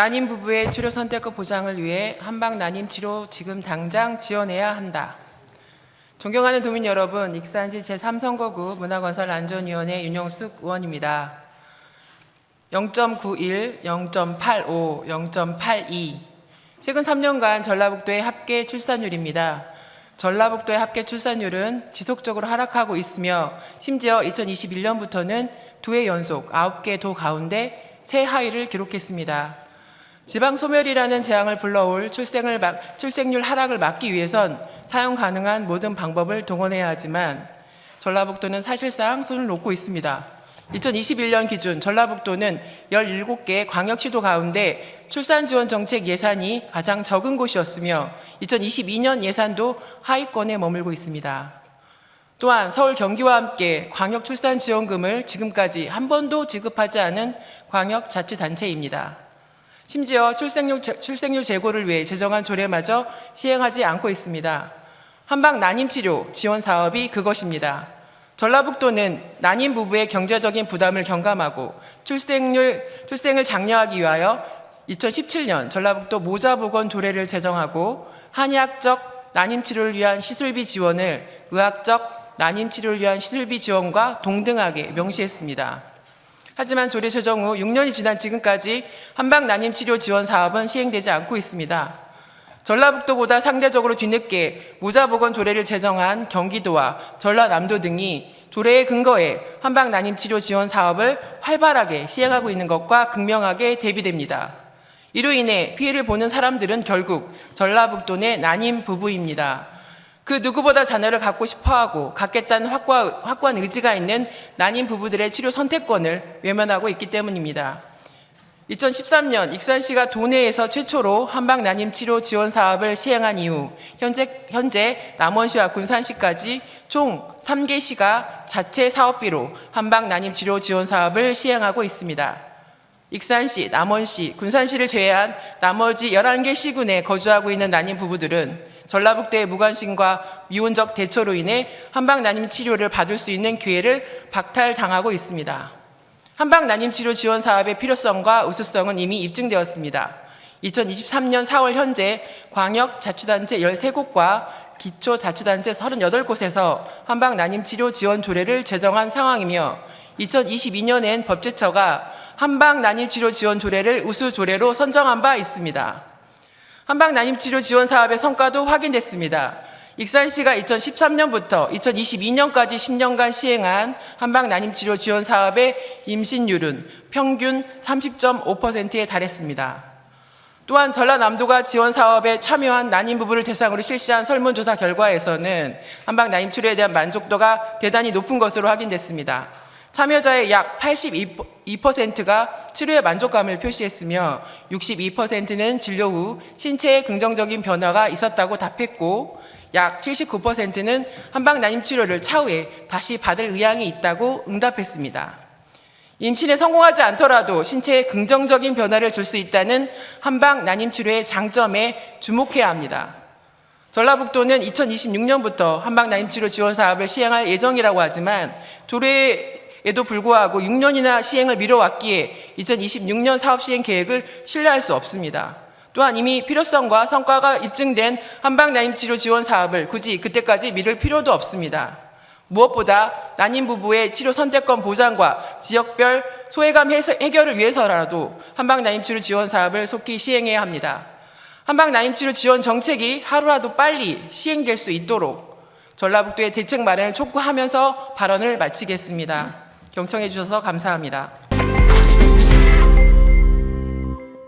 난임 부부의 치료 선택권 보장을 위해 한방 난임 치료 지금 당장 지원해야 한다. 존경하는 도민 여러분, 익산시 제3선거구 문화건설안전위원회 윤영숙 의원입니다. 0.91, 0.85, 0.82 최근 3년간 전라북도의 합계 출산율입니다. 전라북도의 합계 출산율은 지속적으로 하락하고 있으며 심지어 2021년부터는 2해 연속 9개 도 가운데 최하위를 기록했습니다. 지방소멸이라는 재앙을 불러올 출생률 하락을 막기 위해선 사용 가능한 모든 방법을 동원해야 하지만 전라북도는 사실상 손을 놓고 있습니다. 2021년 기준 전라북도는 17개 광역시도 가운데 출산지원 정책 예산이 가장 적은 곳이었으며 2022년 예산도 하위권에 머물고 있습니다. 또한 서울 경기와 함께 광역출산지원금을 지금까지 한 번도 지급하지 않은 광역자치단체입니다. 심지어 출생률 제고를 위해 제정한 조례마저 시행하지 않고 있습니다. 한방 난임치료 지원 사업이 그것입니다. 전라북도는 난임 부부의 경제적인 부담을 경감하고 출생을 장려하기 위하여 2017년 전라북도 모자보건 조례를 제정하고 한의학적 난임치료를 위한 시술비 지원을 의학적 난임치료를 위한 시술비 지원과 동등하게 명시했습니다. 하지만 조례 제정 후 6년이 지난 지금까지 한방 난임치료 지원 사업은 시행되지 않고 있습니다. 전라북도보다 상대적으로 뒤늦게 모자보건 조례를 제정한 경기도와 전라남도 등이 조례에 근거해 한방 난임치료 지원 사업을 활발하게 시행하고 있는 것과 극명하게 대비됩니다. 이로 인해 피해를 보는 사람들은 결국 전라북도 내 난임 부부입니다. 그 누구보다 자녀를 갖고 싶어하고 갖겠다는 확고한 의지가 있는 난임 부부들의 치료 선택권을 외면하고 있기 때문입니다. 2013년 익산시가 도내에서 최초로 한방 난임 치료 지원 사업을 시행한 이후 현재 남원시와 군산시까지 총 3개 시가 자체 사업비로 한방 난임 치료 지원 사업을 시행하고 있습니다. 익산시, 남원시, 군산시를 제외한 나머지 11개 시군에 거주하고 있는 난임 부부들은 전라북도의 무관심과 미온적 대처로 인해 한방 난임 치료를 받을 수 있는 기회를 박탈당하고 있습니다. 한방 난임 치료 지원 사업의 필요성과 우수성은 이미 입증되었습니다. 2023년 4월 현재 광역자치단체 13곳과 기초자치단체 38곳에서 한방 난임 치료 지원 조례를 제정한 상황이며 2022년엔 법제처가 한방 난임 치료 지원 조례를 우수 조례로 선정한 바 있습니다. 한방 난임 치료 지원 사업의 성과도 확인됐습니다. 익산시가 2013년부터 2022년까지 10년간 시행한 한방 난임 치료 지원 사업의 임신율은 평균 30.5%에 달했습니다. 또한 전라남도가 지원 사업에 참여한 난임 부부를 대상으로 실시한 설문조사 결과에서는 한방 난임 치료에 대한 만족도가 대단히 높은 것으로 확인됐습니다. 참여자의 약 82%가 치료에 만족감을 표시했으며 62%는 진료 후 신체에 긍정적인 변화가 있었다고 답했고 약 79%는 한방 난임 치료를 차후에 다시 받을 의향이 있다고 응답했습니다. 임신에 성공하지 않더라도 신체에 긍정적인 변화를 줄 수 있다는 한방 난임 치료의 장점에 주목해야 합니다. 전라북도는 2026년부터 한방 난임 치료 지원 사업을 시행할 예정이라고 하지만 조례에도 불구하고 6년이나 시행을 미뤄왔기에 2026년 사업 시행 계획을 신뢰할 수 없습니다. 또한 이미 필요성과 성과가 입증된 한방 난임 치료 지원 사업을 굳이 그때까지 미룰 필요도 없습니다. 무엇보다 난임 부부의 치료 선택권 보장과 지역별 소외감 해결을 위해서라도 한방 난임 치료 지원 사업을 속히 시행해야 합니다. 한방 난임 치료 지원 정책이 하루라도 빨리 시행될 수 있도록 전라북도의 대책 마련을 촉구하면서 발언을 마치겠습니다. 경청해 주셔서 감사합니다.